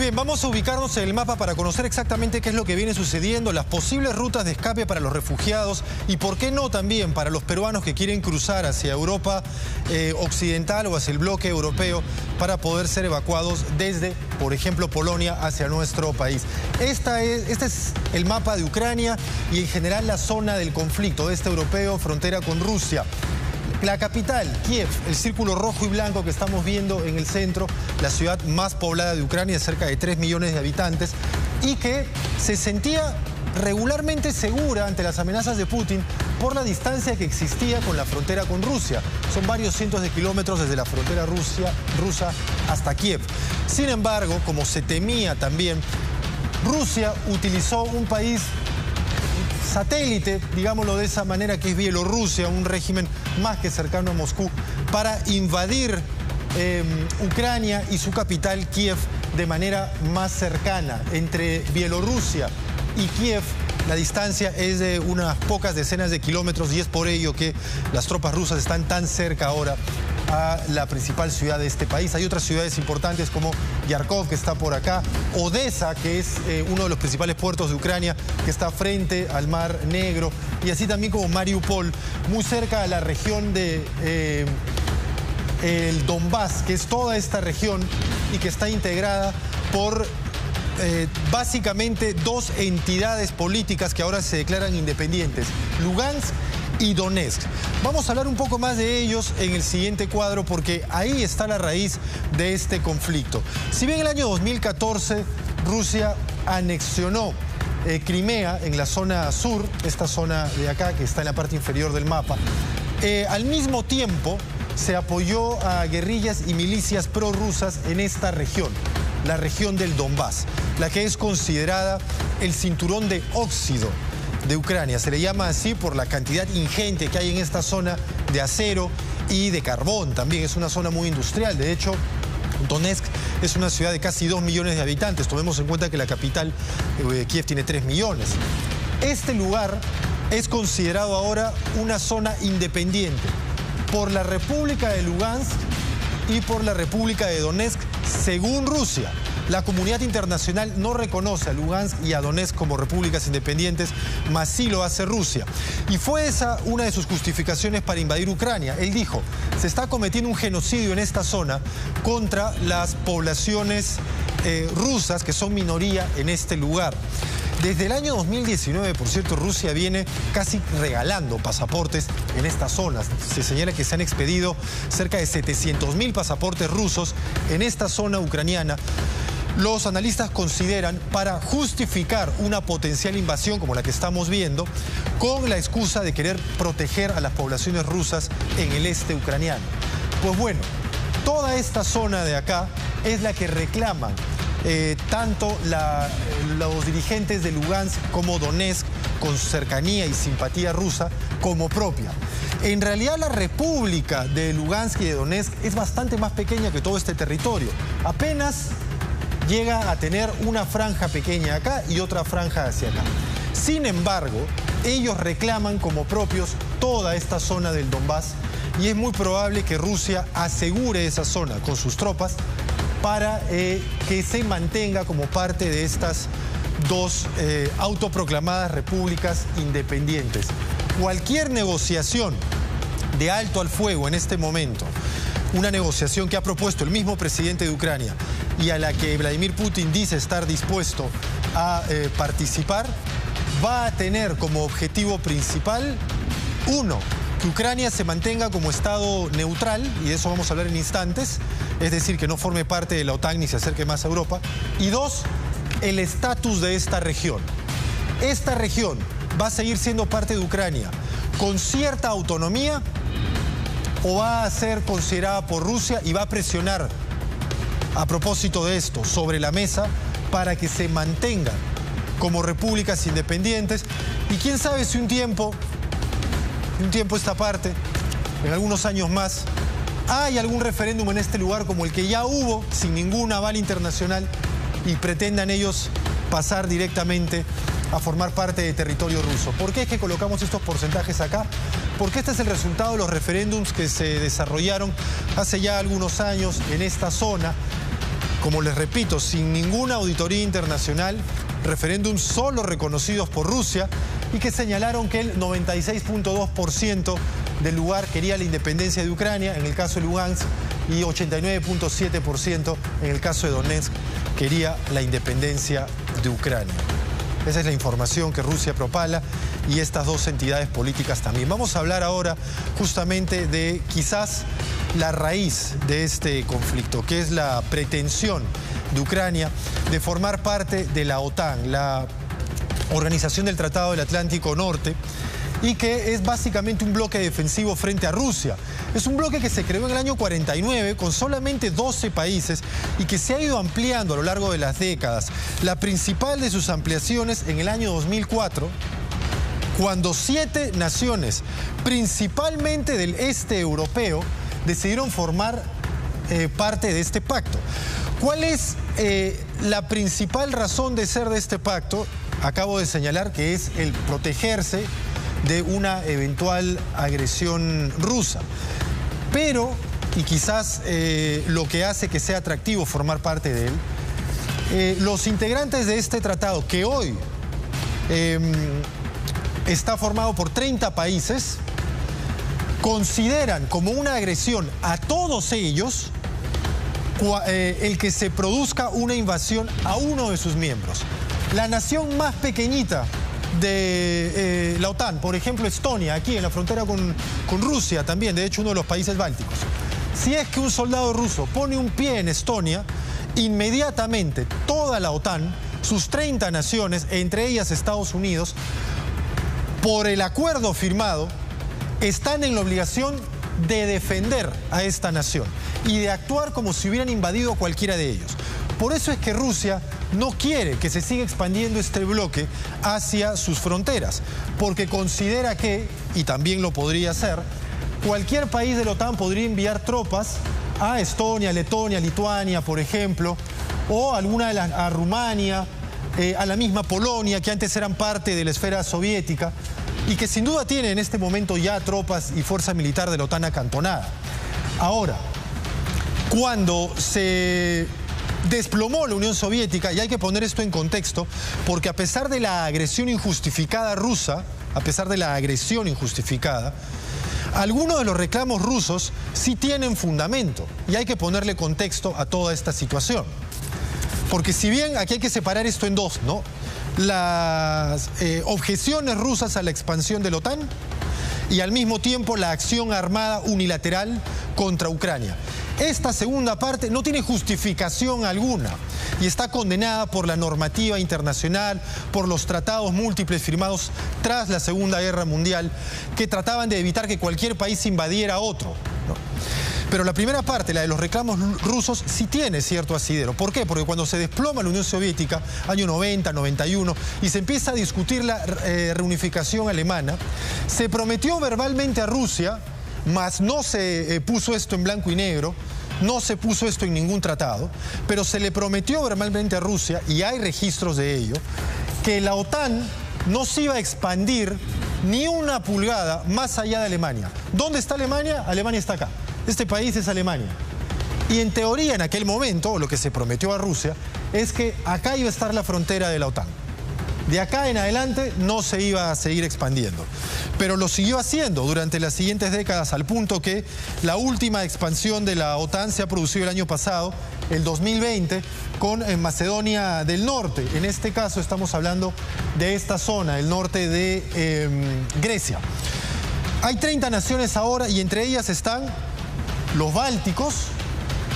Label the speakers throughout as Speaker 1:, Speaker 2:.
Speaker 1: bien, vamos a ubicarnos en el mapa para conocer exactamente qué es lo que viene sucediendo, las posibles rutas de escape para los refugiados y por qué no también para los peruanos que quieren cruzar hacia Europa occidental o hacia el bloque europeo para poder ser evacuados desde, por ejemplo, Polonia hacia nuestro país. Este es el mapa de Ucrania y en general la zona del conflicto este europeo, frontera con Rusia. La capital, Kiev, el círculo rojo y blanco que estamos viendo en el centro, la ciudad más poblada de Ucrania, cerca de 3 millones de habitantes, y que se sentía regularmente segura ante las amenazas de Putin por la distancia que existía con la frontera con Rusia. Son varios cientos de kilómetros desde la frontera rusa hasta Kiev. Sin embargo, como se temía también, Rusia utilizó un país satélite, digámoslo de esa manera, que es Bielorrusia, un régimen más que cercano a Moscú, para invadir Ucrania y su capital, Kiev, de manera más cercana. Entre Bielorrusia y Kiev, la distancia es de unas pocas decenas de kilómetros y es por ello que las tropas rusas están tan cerca ahora a la principal ciudad de este país. Hay otras ciudades importantes como Yarkov, que está por acá, Odessa, que es uno de los principales puertos de Ucrania, que está frente al Mar Negro, y así también como Mariupol, muy cerca a la región de el Donbass, que es toda esta región y que está integrada por básicamente dos entidades políticas que ahora se declaran independientes, Lugansk y Donetsk. Vamos a hablar un poco más de ellos en el siguiente cuadro porque ahí está la raíz de este conflicto. Si bien en el año 2014 Rusia anexionó Crimea en la zona sur, esta zona de acá que está en la parte inferior del mapa, al mismo tiempo se apoyó a guerrillas y milicias prorrusas en esta región, la región del Donbass, la que es considerada el cinturón de óxido de Ucrania. Se le llama así por la cantidad ingente que hay en esta zona de acero y de carbón. También es una zona muy industrial. De hecho, Donetsk es una ciudad de casi 2 millones de habitantes. Tomemos en cuenta que la capital, Kiev, tiene 3 millones. Este lugar es considerado ahora una zona independiente por la República de Lugansk y por la República de Donetsk, según Rusia. La comunidad internacional no reconoce a Lugansk y a Donetsk como repúblicas independientes, mas sí lo hace Rusia. Y fue esa una de sus justificaciones para invadir Ucrania. Él dijo, se está cometiendo un genocidio en esta zona contra las poblaciones rusas, que son minoría en este lugar. Desde el año 2019, por cierto, Rusia viene casi regalando pasaportes en estas zonas. Se señala que se han expedido cerca de 700.000 pasaportes rusos en esta zona ucraniana. Los analistas consideran para justificar una potencial invasión como la que estamos viendo, con la excusa de querer proteger a las poblaciones rusas en el este ucraniano. Pues bueno, toda esta zona de acá es la que reclaman tanto los dirigentes de Lugansk como Donetsk, con cercanía y simpatía rusa, como propia. En realidad la república de Lugansk y de Donetsk es bastante más pequeña que todo este territorio. Apenas llega a tener una franja pequeña acá y otra franja hacia acá. Sin embargo, ellos reclaman como propios toda esta zona del Donbass y es muy probable que Rusia asegure esa zona con sus tropas para que se mantenga como parte de estas dos autoproclamadas repúblicas independientes. Cualquier negociación de alto al fuego en este momento, una negociación que ha propuesto el mismo presidente de Ucrania y a la que Vladimir Putin dice estar dispuesto a participar, va a tener como objetivo principal, uno, que Ucrania se mantenga como estado neutral, y de eso vamos a hablar en instantes, es decir, que no forme parte de la OTAN ni se acerque más a Europa, y dos, el estatus de esta región. Esta región va a seguir siendo parte de Ucrania con cierta autonomía o va a ser considerada por Rusia y va a presionar a propósito de esto sobre la mesa para que se mantengan como repúblicas independientes y quién sabe si un tiempo esta parte, en algunos años más, hay algún referéndum en este lugar como el que ya hubo sin ningún aval internacional y pretendan ellos pasar directamente a formar parte de territorio ruso. ¿Por qué es que colocamos estos porcentajes acá? Porque este es el resultado de los referéndums que se desarrollaron hace ya algunos años en esta zona, como les repito, sin ninguna auditoría internacional, referéndums solo reconocidos por Rusia y que señalaron que el 96.2% del lugar quería la independencia de Ucrania, en el caso de Lugansk, y 89.7% en el caso de Donetsk quería la independencia de Ucrania. Esa es la información que Rusia propala y estas dos entidades políticas también. Vamos a hablar ahora justamente de quizás la raíz de este conflicto, que es la pretensión de Ucrania de formar parte de la OTAN, la Organización del Tratado del Atlántico Norte, y que es básicamente un bloque defensivo frente a Rusia. Es un bloque que se creó en el año 49 con solamente 12 países y que se ha ido ampliando a lo largo de las décadas. La principal de sus ampliaciones en el año 2004, cuando 7 naciones, principalmente del este europeo, decidieron formar parte de este pacto. ¿Cuál es la principal razón de ser de este pacto? Acabo de señalar que es el protegerse de una eventual agresión rusa. Pero, y quizás lo que hace que sea atractivo formar parte de él, los integrantes de este tratado, que hoy está formado por 30 países, consideran como una agresión a todos ellos el que se produzca una invasión a uno de sus miembros. La nación más pequeñita de la OTAN, por ejemplo Estonia, aquí en la frontera con Rusia también, de hecho uno de los países bálticos. Si es que un soldado ruso pone un pie en Estonia, inmediatamente toda la OTAN, sus 30 naciones, entre ellas Estados Unidos, por el acuerdo firmado, están en la obligación de defender a esta nación y de actuar como si hubieran invadido a cualquiera de ellos. Por eso es que Rusia no quiere que se siga expandiendo este bloque hacia sus fronteras, porque considera que, y también lo podría hacer, cualquier país de la OTAN podría enviar tropas a Estonia, Letonia, Lituania, por ejemplo, o a Rumania, a la misma Polonia, que antes eran parte de la esfera soviética, y que sin duda tiene en este momento ya tropas y fuerza militar de la OTAN acantonada. Ahora, cuando se desplomó la Unión Soviética, y hay que poner esto en contexto, porque a pesar de la agresión injustificada rusa, algunos de los reclamos rusos sí tienen fundamento, y hay que ponerle contexto a toda esta situación. Porque si bien aquí hay que separar esto en dos, ¿no? Las objeciones rusas a la expansión de la OTAN y al mismo tiempo la acción armada unilateral contra Ucrania. Esta segunda parte no tiene justificación alguna y está condenada por la normativa internacional, por los tratados múltiples firmados tras la Segunda Guerra Mundial que trataban de evitar que cualquier país invadiera a otro, ¿no? Pero la primera parte, la de los reclamos rusos, sí tiene cierto asidero. ¿Por qué? Porque cuando se desploma la Unión Soviética, año 90, 91, y se empieza a discutir la reunificación alemana, se prometió verbalmente a Rusia, mas no se puso esto en blanco y negro, no se puso esto en ningún tratado, pero se le prometió verbalmente a Rusia, y hay registros de ello, que la OTAN no se iba a expandir ni una pulgada más allá de Alemania. ¿Dónde está Alemania? Alemania está acá. Este país es Alemania. Y en teoría, en aquel momento, lo que se prometió a Rusia es que acá iba a estar la frontera de la OTAN. De acá en adelante no se iba a seguir expandiendo. Pero lo siguió haciendo durante las siguientes décadas, al punto que la última expansión de la OTAN se ha producido el año pasado, el 2020, con Macedonia del Norte. En este caso estamos hablando de esta zona, el norte de Grecia. Hay 30 naciones ahora y entre ellas están los bálticos,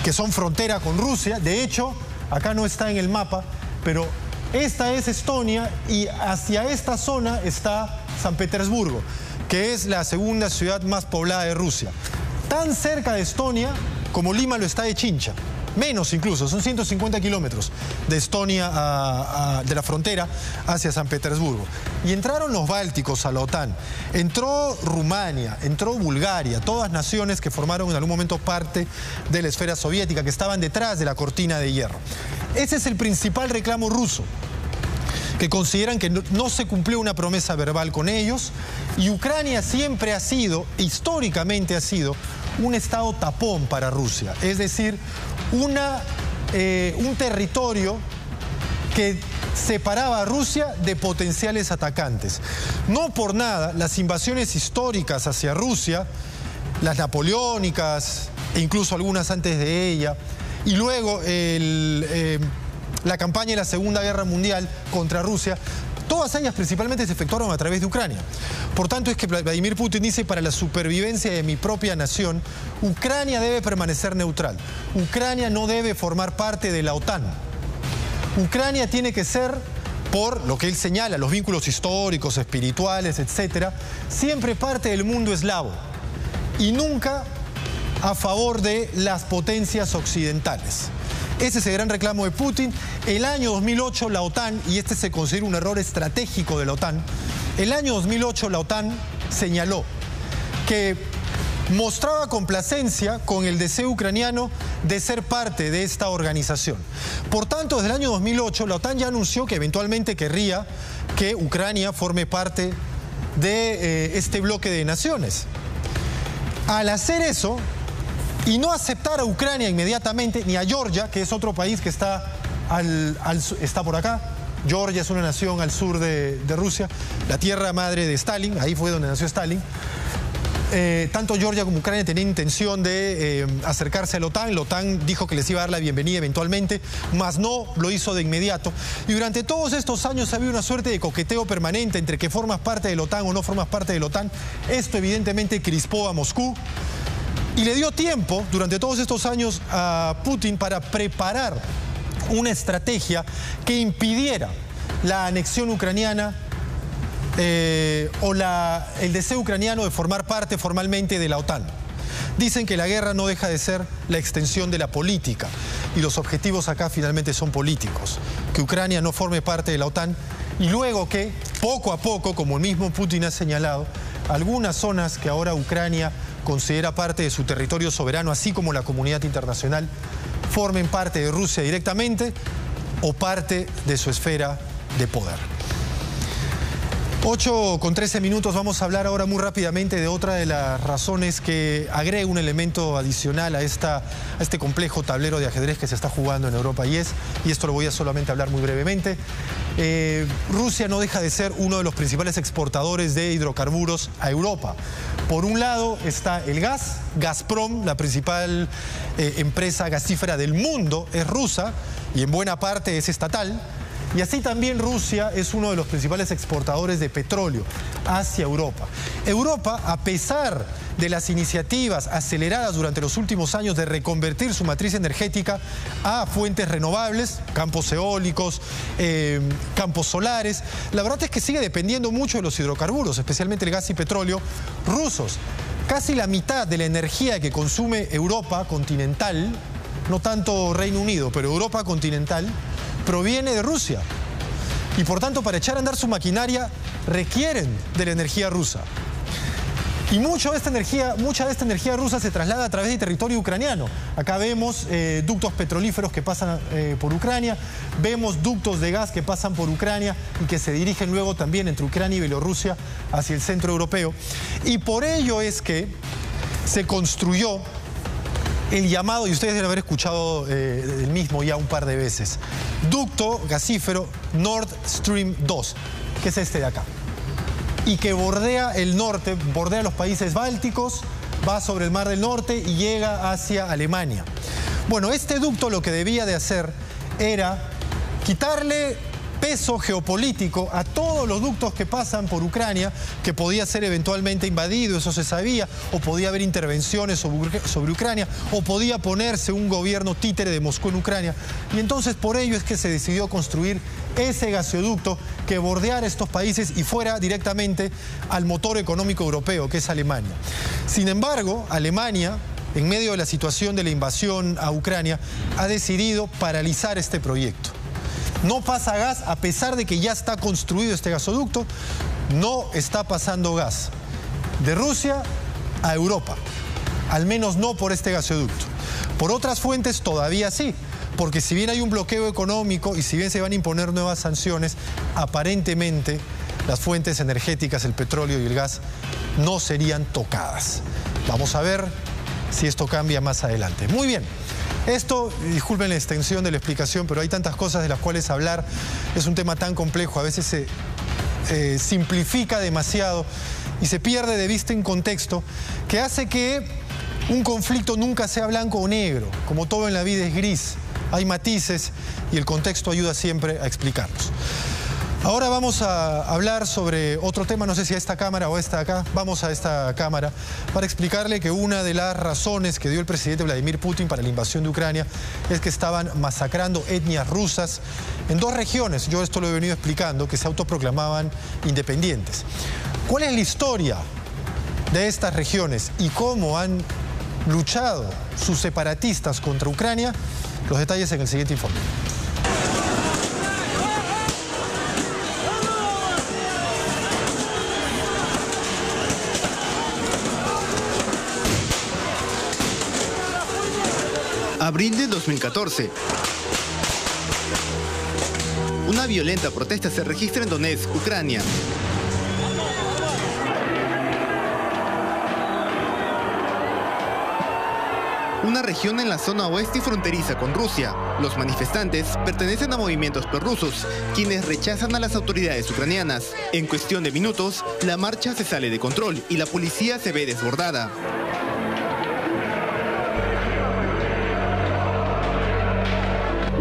Speaker 1: que son frontera con Rusia. De hecho, acá no está en el mapa, pero esta es Estonia y hacia esta zona está San Petersburgo, que es la segunda ciudad más poblada de Rusia. Tan cerca de Estonia como Lima lo está de Chincha. Menos incluso, son 150 kilómetros de Estonia, de la frontera, hacia San Petersburgo. Y entraron los bálticos a la OTAN, entró Rumania, entró Bulgaria, todas naciones que formaron en algún momento parte de la esfera soviética, que estaban detrás de la cortina de hierro. Ese es el principal reclamo ruso, que consideran que no se cumplió una promesa verbal con ellos, y Ucrania siempre ha sido, históricamente ha sido, un estado tapón para Rusia, es decir, una un territorio que separaba a Rusia de potenciales atacantes. No por nada, las invasiones históricas hacia Rusia, las napoleónicas e incluso algunas antes de ella, y luego la campaña de la Segunda Guerra Mundial contra Rusia, todas ellas principalmente se efectuaron a través de Ucrania. Por tanto, es que Vladimir Putin dice: para la supervivencia de mi propia nación, Ucrania debe permanecer neutral. Ucrania no debe formar parte de la OTAN. Ucrania tiene que ser, por lo que él señala, los vínculos históricos, espirituales, etcétera, siempre parte del mundo eslavo y nunca a favor de las potencias occidentales. Ese es el gran reclamo de Putin. El año 2008 la OTAN, y este se considera un error estratégico de la OTAN, el año 2008 la OTAN señaló que mostraba complacencia con el deseo ucraniano de ser parte de esta organización. Por tanto, desde el año 2008 la OTAN ya anunció que eventualmente querría que Ucrania forme parte de este bloque de naciones. Al hacer eso, y no aceptar a Ucrania inmediatamente, ni a Georgia, que es otro país que está por acá. Georgia es una nación al sur de Rusia, la tierra madre de Stalin, ahí fue donde nació Stalin. Tanto Georgia como Ucrania tenían intención de acercarse a la OTAN. La OTAN dijo que les iba a dar la bienvenida eventualmente, mas no lo hizo de inmediato. Y durante todos estos años había una suerte de coqueteo permanente entre que formas parte de la OTAN o no formas parte de la OTAN. Esto evidentemente crispó a Moscú y le dio tiempo durante todos estos años a Putin para preparar una estrategia que impidiera la anexión ucraniana o el deseo ucraniano de formar parte formalmente de la OTAN. Dicen que la guerra no deja de ser la extensión de la política y los objetivos acá finalmente son políticos. Que Ucrania no forme parte de la OTAN y luego que, poco a poco, como el mismo Putin ha señalado, algunas zonas que ahora Ucrania considera parte de su territorio soberano, así como la comunidad internacional, formen parte de Rusia directamente o parte de su esfera de poder. 8:13, vamos a hablar ahora muy rápidamente de otra de las razones que agrega un elemento adicional a este complejo tablero de ajedrez que se está jugando en Europa y esto lo voy a solamente hablar muy brevemente. Rusia no deja de ser uno de los principales exportadores de hidrocarburos a Europa. Por un lado está el gas. Gazprom, la principal empresa gasífera del mundo, es rusa y en buena parte es estatal. Y así también Rusia es uno de los principales exportadores de petróleo hacia Europa. Europa, a pesar de las iniciativas aceleradas durante los últimos años de reconvertir su matriz energética a fuentes renovables, campos eólicos, campos solares, la verdad es que sigue dependiendo mucho de los hidrocarburos, especialmente el gas y petróleo rusos. Casi la mitad de la energía que consume Europa continental, no tanto Reino Unido, pero Europa continental, proviene de Rusia. Y por tanto, para echar a andar su maquinaria, requieren de la energía rusa. Y mucha de esta energía rusa se traslada a través del territorio ucraniano. Acá vemos ductos petrolíferos que pasan por Ucrania, vemos ductos de gas que pasan por Ucrania y que se dirigen luego también entre Ucrania y Bielorrusia hacia el centro europeo. Y por ello es que se construyó el llamado, y ustedes deben haber escuchado el mismo ya un par de veces, ducto gasífero Nord Stream 2, que es este de acá, y que bordea el norte, bordea los países bálticos, va sobre el Mar del Norte y llega hacia Alemania. Bueno, este ducto lo que debía de hacer era quitarle peso geopolítico a todos los ductos que pasan por Ucrania, que podía ser eventualmente invadido, eso se sabía, o podía haber intervenciones sobre Ucrania, o podía ponerse un gobierno títere de Moscú en Ucrania. Y entonces por ello es que se decidió construir ese gasoducto que bordeara estos países y fuera directamente al motor económico europeo, que es Alemania. Sin embargo, Alemania, en medio de la situación de la invasión a Ucrania, ha decidido paralizar este proyecto. No pasa gas, a pesar de que ya está construido este gasoducto, no está pasando gas de Rusia a Europa, al menos no por este gasoducto. Por otras fuentes todavía sí, porque si bien hay un bloqueo económico y si bien se van a imponer nuevas sanciones, aparentemente las fuentes energéticas, el petróleo y el gas, no serían tocadas. Vamos a ver si esto cambia más adelante. Muy bien. Esto, disculpen la extensión de la explicación, pero hay tantas cosas de las cuales hablar. Es un tema tan complejo, a veces se simplifica demasiado y se pierde de vista en contexto, que hace que un conflicto nunca sea blanco o negro. Como todo en la vida es gris, hay matices y el contexto ayuda siempre a explicarlos. Ahora vamos a hablar sobre otro tema, no sé si a esta cámara o a esta acá. Vamos a esta cámara para explicarle que una de las razones que dio el presidente Vladimir Putin para la invasión de Ucrania es que estaban masacrando etnias rusas en dos regiones. Yo esto lo he venido explicando, que se autoproclamaban independientes. ¿Cuál es la historia de estas regiones y cómo han luchado sus separatistas contra Ucrania? Los detalles en el siguiente informe.
Speaker 2: Abril de 2014. Una violenta protesta se registra en Donetsk, Ucrania. Una región en la zona oeste y fronteriza con Rusia. Los manifestantes pertenecen a movimientos prorrusos, quienes rechazan a las autoridades ucranianas. En cuestión de minutos, la marcha se sale de control y la policía se ve desbordada.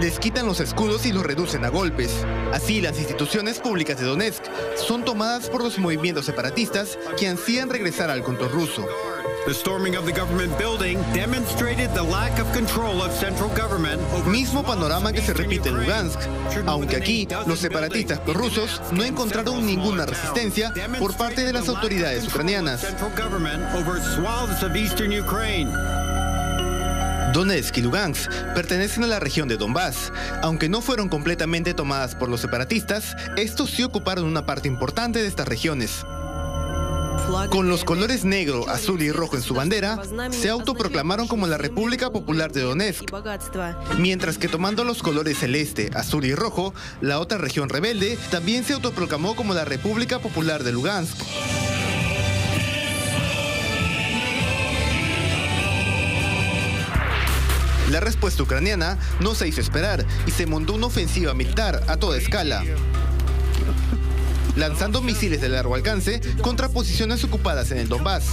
Speaker 2: Les quitan los escudos y los reducen a golpes. Así, las instituciones públicas de Donetsk son tomadas por los movimientos separatistas que ansían regresar al control ruso. Mismo panorama que se repite en Lugansk, aunque aquí los separatistas prorrusos no encontraron ninguna resistencia por parte de las autoridades ucranianas. Donetsk y Lugansk pertenecen a la región de Donbass. Aunque no fueron completamente tomadas por los separatistas, estos sí ocuparon una parte importante de estas regiones. Con los colores negro, azul y rojo en su bandera, se autoproclamaron como la República Popular de Donetsk, mientras que tomando los colores celeste, azul y rojo, la otra región rebelde también se autoproclamó como la República Popular de Lugansk. La respuesta ucraniana no se hizo esperar y se montó una ofensiva militar a toda escala, lanzando misiles de largo alcance contra posiciones ocupadas en el Donbass.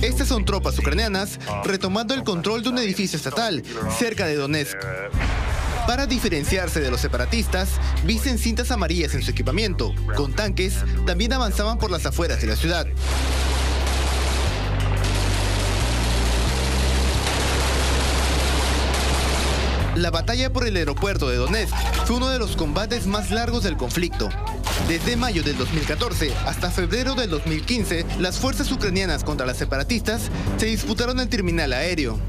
Speaker 2: Estas son tropas ucranianas retomando el control de un edificio estatal cerca de Donetsk. Para diferenciarse de los separatistas, visten cintas amarillas en su equipamiento. Con tanques, también avanzaban por las afueras de la ciudad. La batalla por el aeropuerto de Donetsk fue uno de los combates más largos del conflicto. Desde mayo del 2014 hasta febrero del 2015, las fuerzas ucranianas contra las separatistas se disputaron el terminal aéreo.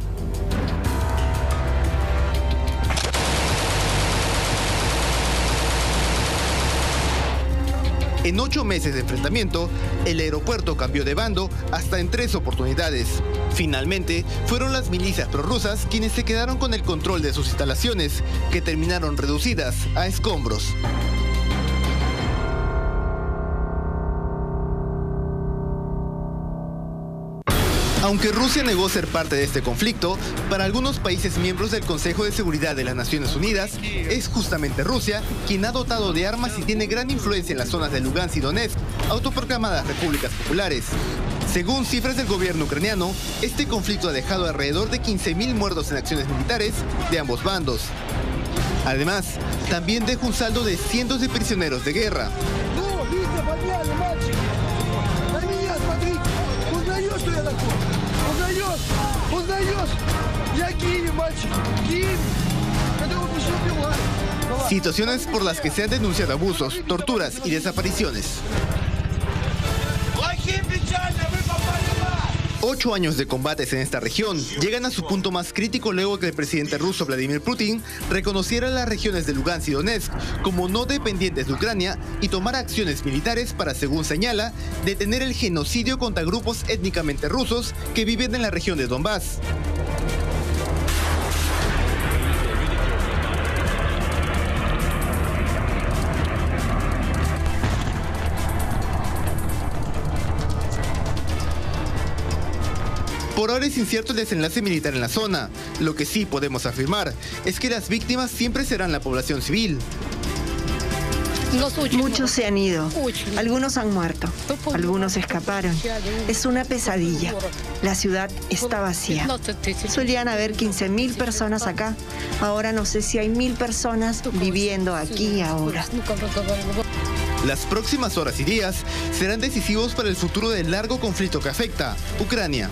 Speaker 2: En 8 meses de enfrentamiento, el aeropuerto cambió de bando hasta en 3 oportunidades. Finalmente, fueron las milicias prorrusas quienes se quedaron con el control de sus instalaciones, que terminaron reducidas a escombros. Aunque Rusia negó ser parte de este conflicto, para algunos países miembros del Consejo de Seguridad de las Naciones Unidas, es justamente Rusia quien ha dotado de armas y tiene gran influencia en las zonas de Lugansk y Donetsk, autoproclamadas repúblicas populares. Según cifras del gobierno ucraniano, este conflicto ha dejado alrededor de 15.000 muertos en acciones militares de ambos bandos. Además, también deja un saldo de cientos de prisioneros de guerra. Situaciones por las que se han denunciado abusos, torturas y desapariciones. 8 años de combates en esta región llegan a su punto más crítico luego que el presidente ruso Vladimir Putin reconociera las regiones de Lugansk y Donetsk como no dependientes de Ucrania y tomara acciones militares para, según señala, detener el genocidio contra grupos étnicamente rusos que viven en la región de Donbass. Por ahora es incierto el desenlace militar en la zona. Lo que sí podemos afirmar es que las víctimas siempre serán la población civil.
Speaker 3: Muchos se han ido, algunos han muerto, algunos escaparon. Es una pesadilla. La ciudad está vacía. Solían haber 15.000 personas acá. Ahora no sé si hay 1.000 personas viviendo aquí ahora.
Speaker 2: Las próximas horas y días serán decisivos para el futuro del largo conflicto que afecta Ucrania.